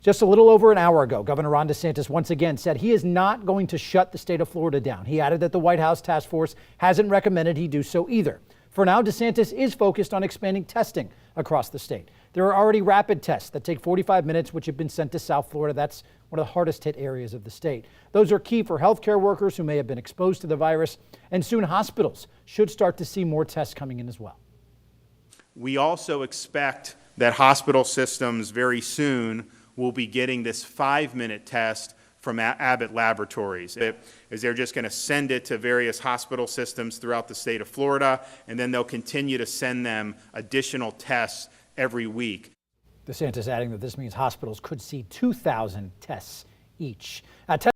Just a little over an hour ago, Governor Ron DeSantis once again said he is not going to shut the state of Florida down. He added that the White House task force hasn't recommended he do so either. For now, DeSantis is focused on expanding testing across the state. There are already rapid tests that take 45 minutes, which have been sent to South Florida. That's one of the hardest hit areas of the state. Those are key for healthcare workers who may have been exposed to the virus, and soon hospitals should start to see more tests coming in as well. We also expect that hospital systems very soon will be getting this 5-minute test from Abbott Laboratories. They're just going to send it to various hospital systems throughout the state of Florida, and then they'll continue to send them additional tests every week. DeSantis adding that this means hospitals could see 2,000 tests each.